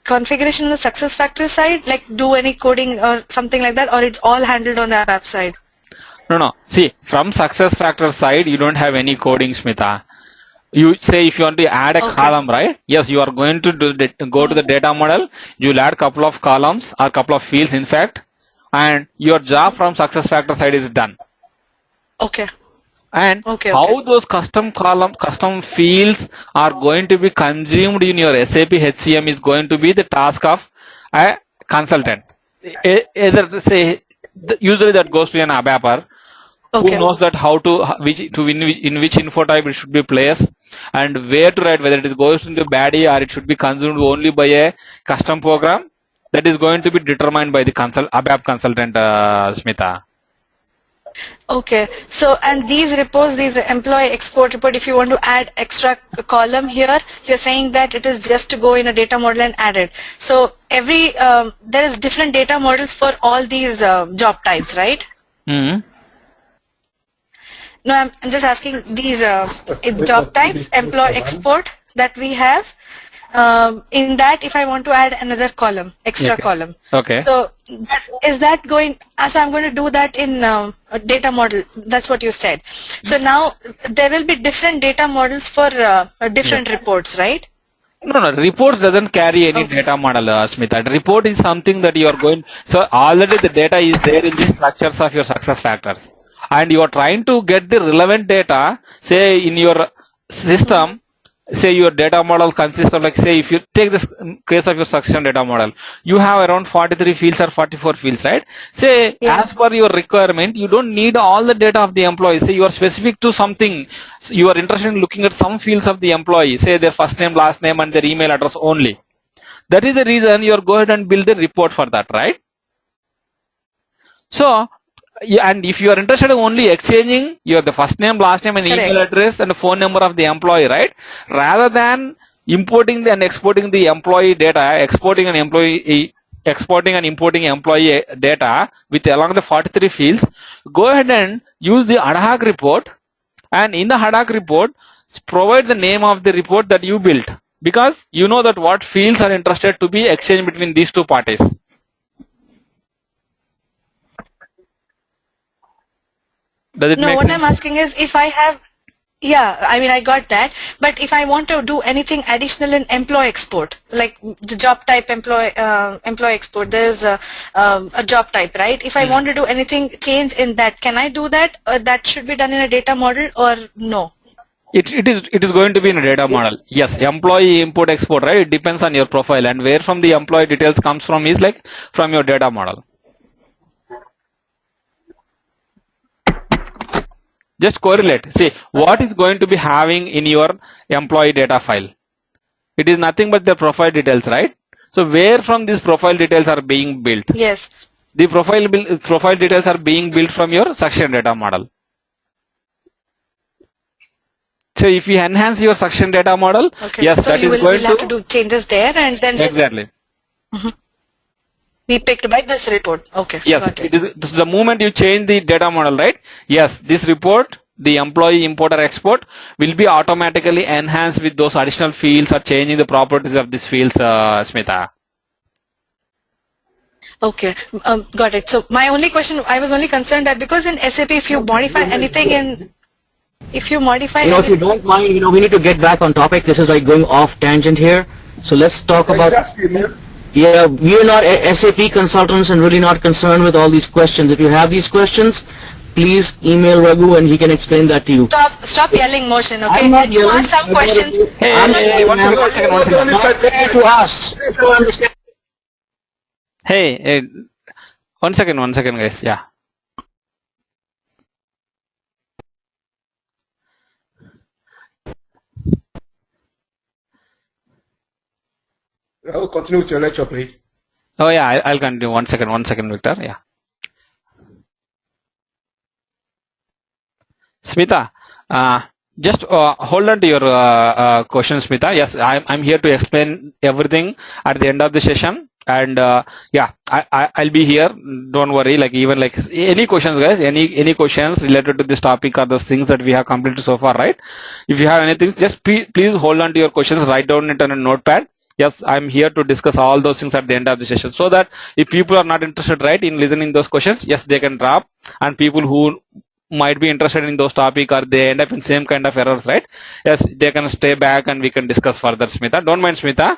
configuration on the success factor side, like do any coding or something like that, or it's all handled on the app side? No. See, from success factor side, you don't have any coding, Smita. You say if you want to add a column, right? Yes, you are going to go to the data model. You'll add couple of columns or couple of fields, in fact, and your job from success factor side is done. Okay. And how those custom fields are going to be consumed in your SAP HCM is going to be the task of a consultant. Either say usually that goes to an ABAPer who knows that how to in which info type it should be placed and where to write, whether it is goes into body or it should be consumed only by a custom program. That is going to be determined by the ABAP consultant, Smita. Okay, so and these reports, these employee export report, if you want to add extra column here, you're saying that it is just to go in a data model and add it. So every there is different data models for all these job types, right? Mm-hmm. No, I'm just asking these job types, employee export that we have. In that, if I want to add another column, extra column. Okay. So is that going? So I'm going to do that in a data model. That's what you said. So now there will be different data models for different reports, right? No. Reports doesn't carry any data model, Smita. Report is something that you are going. So already the data is there in the structures of your success factors, and you are trying to get the relevant data. Say in your system. Say your data model consists of, like, say if you take this case of your succession data model, you have around 43 fields or 44 fields, right? Say as per your requirement, you don't need all the data of the employee. Say you are specific to something, you are interested in looking at some fields of the employee, say their first name, last name and their email address only. That is the reason you are go ahead and build a report for that, right? So and if you are interested in only exchanging the first name, last name and email address and the phone number of the employee, right? Rather than importing and exporting the employee data, exporting and importing employee data with along the 43 fields, go ahead and use the ad hoc report, and in the ad hoc report, provide the name of the report that you built, because you know that what fields are interested to be exchanged between these two parties. Does it make sense? What I'm asking is if I have, I mean I got that, but if I want to do anything additional in employee export, like the job type employee export, there's a job type, right? If I want to do anything change in that, can I do that? Or that should be done in a data model or no? It is going to be in a data model. Yes, employee import export, right? It depends on your profile, and where from the employee details comes from is like from your data model. Just correlate. See, what is going to be having in your employee data file? It is nothing but the profile details, right? So where from these profile details are being built? Yes. The profile details are being built from your succession data model. So if you enhance your succession data model, yes, so that is going to have to do changes there, and then exactly. Be picked by this report. Okay. Yes, it is the moment you change the data model, right? Yes, this report, the employee import or export, will be automatically enhanced with those additional fields or changing the properties of these fields, Smita. Okay, got it. So my only question, I was only concerned that because in SAP, if you modify anything if you if you don't mind, we need to get back on topic. This is like going off tangent here. So let's talk about. Yeah, we are not SAP consultants and really not concerned with all these questions. If you have these questions, please email Raghu and he can explain that to you. Stop yelling, Motion, okay? I'm not you yelling. ask some questions. One second. Not fair to us. Hey, one second, guys. Yeah. I'll continue with your lecture, please. Oh yeah, I'll continue. One second, Victor. Yeah. Smita, just hold on to your question, Smita. Yes, I'm here to explain everything at the end of the session, and yeah, I'll be here. Don't worry. Like even like any questions, guys. Any questions related to this topic or the things that we have completed so far, right? If you have anything, just please hold on to your questions. Write down it on a notepad. Yes, I'm here to discuss all those things at the end of the session, so that if people are not interested, right, in listening those questions, yes, they can drop, and people who might be interested in those topic or they end up in same kind of errors, right? Yes, they can stay back and we can discuss further. Smita, don't mind, Smita.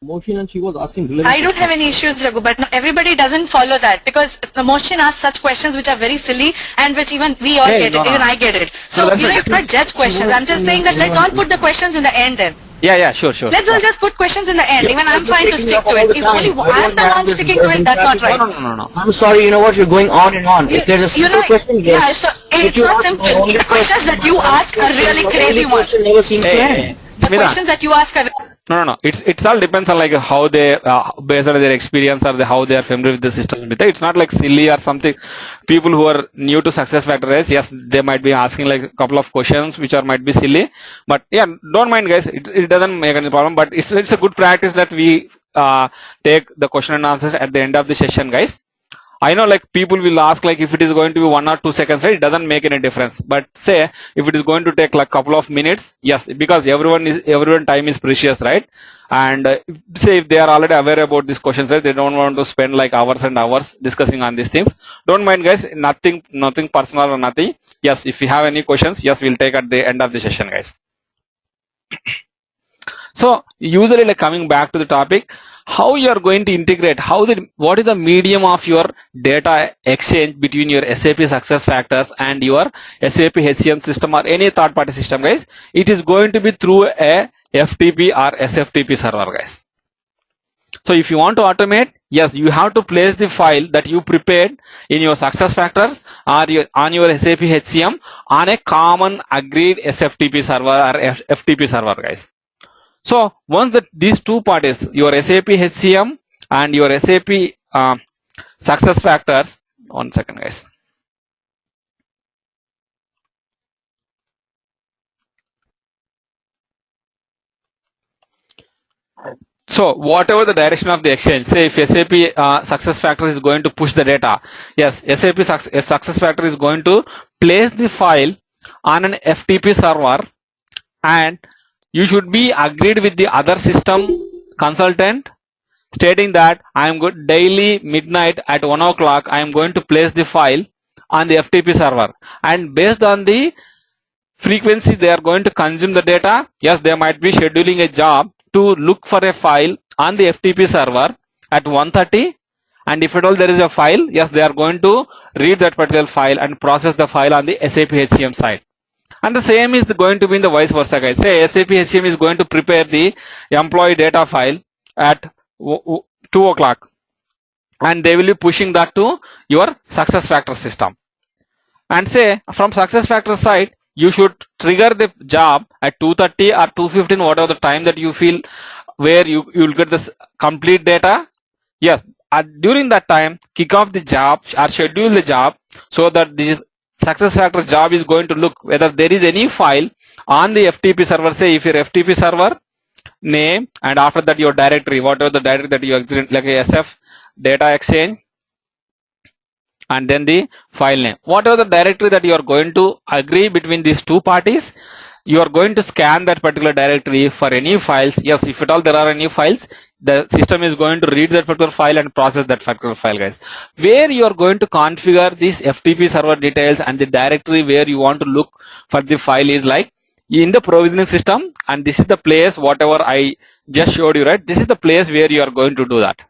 Motion, and she was asking. I don't have any issues, Raghu, but no, everybody doesn't follow that because the motion asks such questions which are very silly and which even we all get it, even I get it. So, you cannot judge questions. I'm just saying that let's all put the questions in the end then. Yeah, sure. Let's all just put questions in the end. Even I'm fine to stick to it. If only I'm the one sticking to it, that's not right. No. I'm sorry, you know what, you're going on and on. If there's a simple question, yeah, yes. so it's not simple. The questions that you ask are really crazy ones. Never seems to end. The questions that you ask are... No. It's all depends on like how they based on their experience or how they are familiar with the system. It's not like silly or something. People who are new to success factors, yes, they might be asking like a couple of questions which are might be silly. But yeah, don't mind, guys. It doesn't make any problem. But it's a good practice that we take the question and answers at the end of the session, guys. I know like people will ask like if it is going to be 1 or 2 seconds, right? It doesn't make any difference. But say if it is going to take like couple of minutes, yes, because everyone time is precious, right? And say if they are already aware about these questions, right? They don't want to spend like hours and hours discussing on these things. Don't mind, guys. Nothing personal or nothing. Yes, if you have any questions, yes, we'll take at the end of the session, guys. So usually like coming back to the topic, how you are going to integrate, what is the medium of your data exchange between your SAP SuccessFactors and your SAP HCM system or any third party system, guys? It is going to be through a FTP or SFTP server, guys. So if you want to automate, yes, you have to place the file that you prepared in your SuccessFactors or on your SAP HCM on a common agreed SFTP server or FTP server, guys. So once these two parties, your SAP HCM and your SAP SuccessFactors, 1 second, guys. So whatever the direction of the exchange, say if SAP SuccessFactors is going to push the data, yes, SAP SuccessFactors is going to place the file on an FTP server, and you should be agreed with the other system consultant stating that I am good daily midnight at 1 o'clock I am going to place the file on the FTP server, and based on the frequency they are going to consume the data, yes, they might be scheduling a job to look for a file on the FTP server at 1:30, and if at all there is a file, yes, they are going to read that particular file and process the file on the SAP HCM side. And the same is going to be in the vice versa, guys. Say SAP HCM is going to prepare the employee data file at 2 o'clock, and they will be pushing that to your SuccessFactors system. And say from SuccessFactors side, you should trigger the job at 2:30 or 2:15, whatever the time that you feel where you will get this complete data. Yes, during that time, kick off the job or schedule the job so that the SuccessFactors job is going to look whether there is any file on the FTP server. Say if your FTP server name, and after that your directory, whatever the directory that you exit, like a SF data exchange, and then the file name, whatever the directory that you are going to agree between these two parties, you are going to scan that particular directory for any files. Yes, if at all there are any files, the system is going to read that particular file and process that particular file, guys. Where you are going to configure this FTP server details and the directory where you want to look for the file is like in the provisioning system, and this is the place whatever I just showed you, right? This is the place where you are going to do that,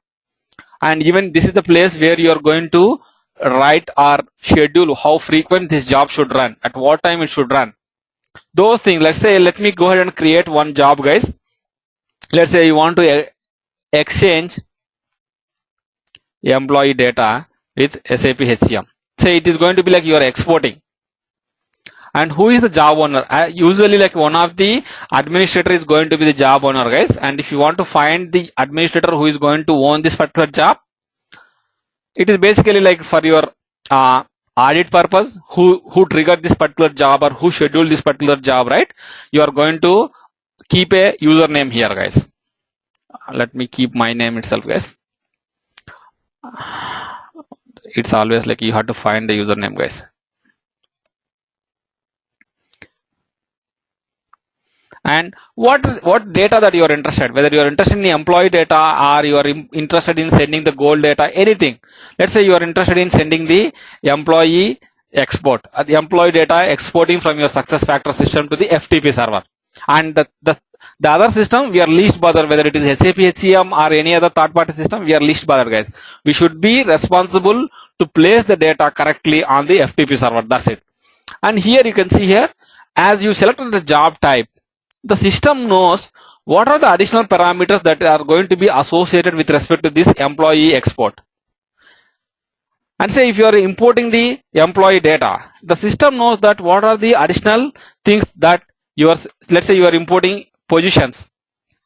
and even this is the place where you are going to write or schedule how frequent this job should run, at what time it should run. Those things, let's say, let me go ahead and create one job, guys. Let's say you want to exchange employee data with SAP HCM. Say it is going to be like you are exporting. And who is the job owner? Usually like one of the administrator is going to be the job owner, guys. And if you want to find the administrator who is going to own this particular job, it is basically like for your audit purpose, who triggered this particular job or who scheduled this particular job, right? You are going to keep a username here, guys. Let me keep my name itself, guys. It's always like you have to find the username, guys. And what data that you are interested, whether you are interested in the employee data or you are interested in sending the goal data, anything. Let's say you are interested in sending the employee export, the employee data exporting from your success factor system to the FTP server, and the other system we are least bothered, whether it is SAP HCM or any other third party system, we are least bothered, guys. We should be responsible to place the data correctly on the FTP server. That's it. And here you can see here, as you selected the job type, the system knows what are the additional parameters that are going to be associated with respect to this employee export. And say if you are importing the employee data, the system knows that what are the additional things that you are, let's say you are importing positions.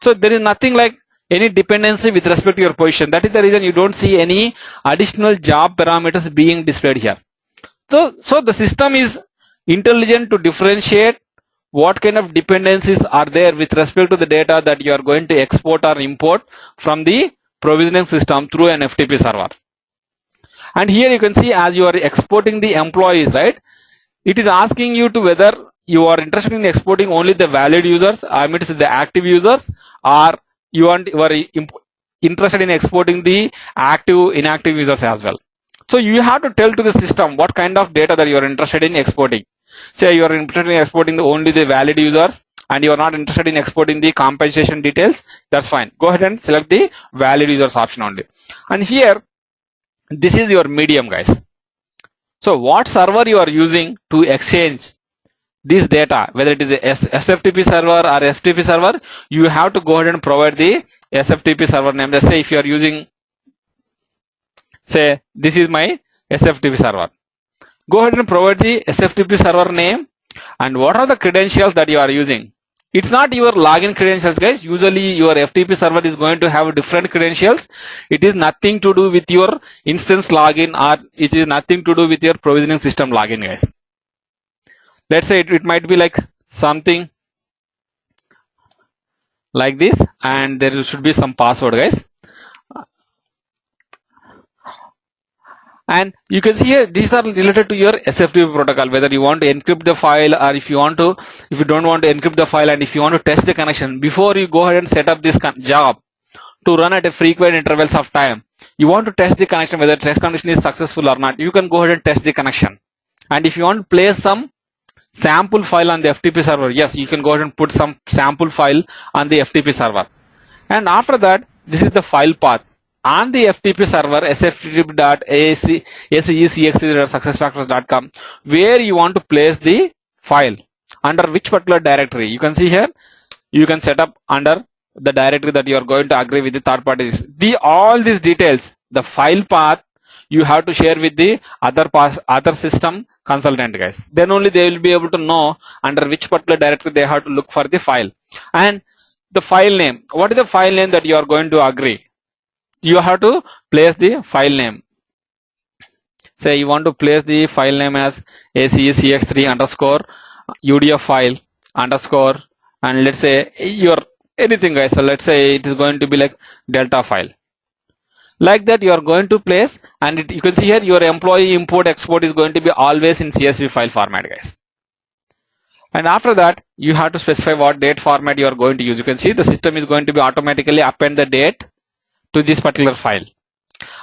So there is nothing like any dependency with respect to your position. That is the reason you don't see any additional job parameters being displayed here. So the system is intelligent to differentiate what kind of dependencies are there with respect to the data that you are going to export or import from the provisioning system through an FTP server. And here you can see, as you are exporting the employees, right, it is asking you to whether you are interested in exporting only the valid users, I mean the active users, or you are interested in exporting the active, inactive users as well. So you have to tell to the system what kind of data that you are interested in exporting. Say you are interested in exporting only the valid users and you are not interested in exporting the compensation details, that's fine. Go ahead and select the valid users option only. And here, this is your medium, guys. So what server you are using to exchange this data, whether it is a SFTP server or FTP server, you have to go ahead and provide the SFTP server name. Let's say if you are using, say this is my SFTP server. Go ahead and provide the SFTP server name and what are the credentials that you are using. It's not your login credentials, guys. Usually your FTP server is going to have different credentials. It is nothing to do with your instance login or it is nothing to do with your provisioning system login, guys. Let's say it might be like something like this and there should be some password, guys. And you can see here these are related to your SFTP protocol, whether you want to encrypt the file or if you don't want to encrypt the file and if you want to test the connection. Before you go ahead and set up this job to run at a frequent intervals of time, you want to test the connection, whether test connection is successful or not. You can go ahead and test the connection. And if you want to place some sample file on the FTP server, yes, you can go ahead and put some sample file on the FTP server. And after that, this is the file path. On the FTP server, sftp.acecx.successfactors.com, where you want to place the file, under which particular directory. You can see here, you can set up under the directory that you are going to agree with the third parties. All these details, the file path, you have to share with the other system consultant, guys. Then only they will be able to know under which particular directory they have to look for the file. And the file name, what is the file name that you are going to agree? You have to place the file name. Say you want to place the file name as ACECX3 underscore UDF file underscore, and let's say your anything, guys. So let's say it is going to be like Delta file. Like that you are going to place, and you can see here your employee import export is going to be always in CSV file format, guys. And after that you have to specify what date format you are going to use. You can see the system is going to be automatically append the date to this particular file,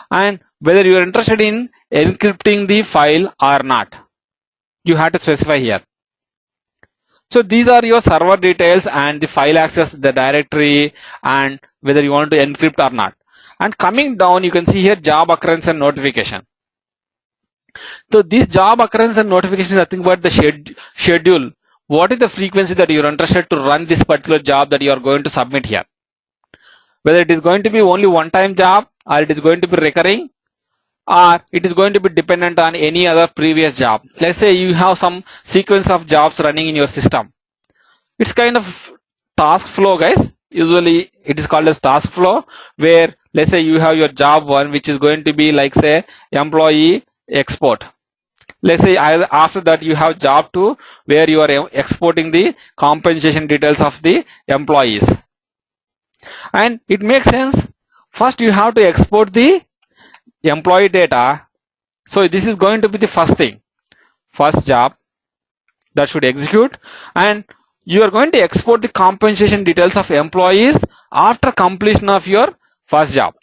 and whether you are interested in encrypting the file or not, you have to specify here. So these are your server details and the file access, the directory, and whether you want to encrypt or not. And coming down, you can see here job occurrence and notification. So this job occurrence and notification is nothing but the schedule. What is the frequency that you are interested to run this particular job that you are going to submit here? Whether it is going to be only one-time job, or it is going to be recurring, or it is going to be dependent on any other previous job. Let's say you have some sequence of jobs running in your system. It's kind of task flow, guys. Usually it is called as task flow, where let's say you have your job one, which is going to be like say employee export. Let's say after that you have job 2, where you are exporting the compensation details of the employees. And it makes sense. First you have to export the employee data. So this is going to be the first thing, first job that should execute. And you are going to export the compensation details of employees after completion of your first job.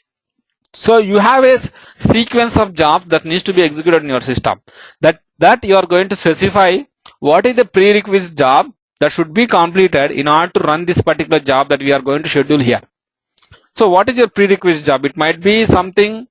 So you have a sequence of jobs that needs to be executed in your system. That you are going to specify what is the prerequisite job that should be completed in order to run this particular job that we are going to schedule here. So what is your prerequisite job? It might be something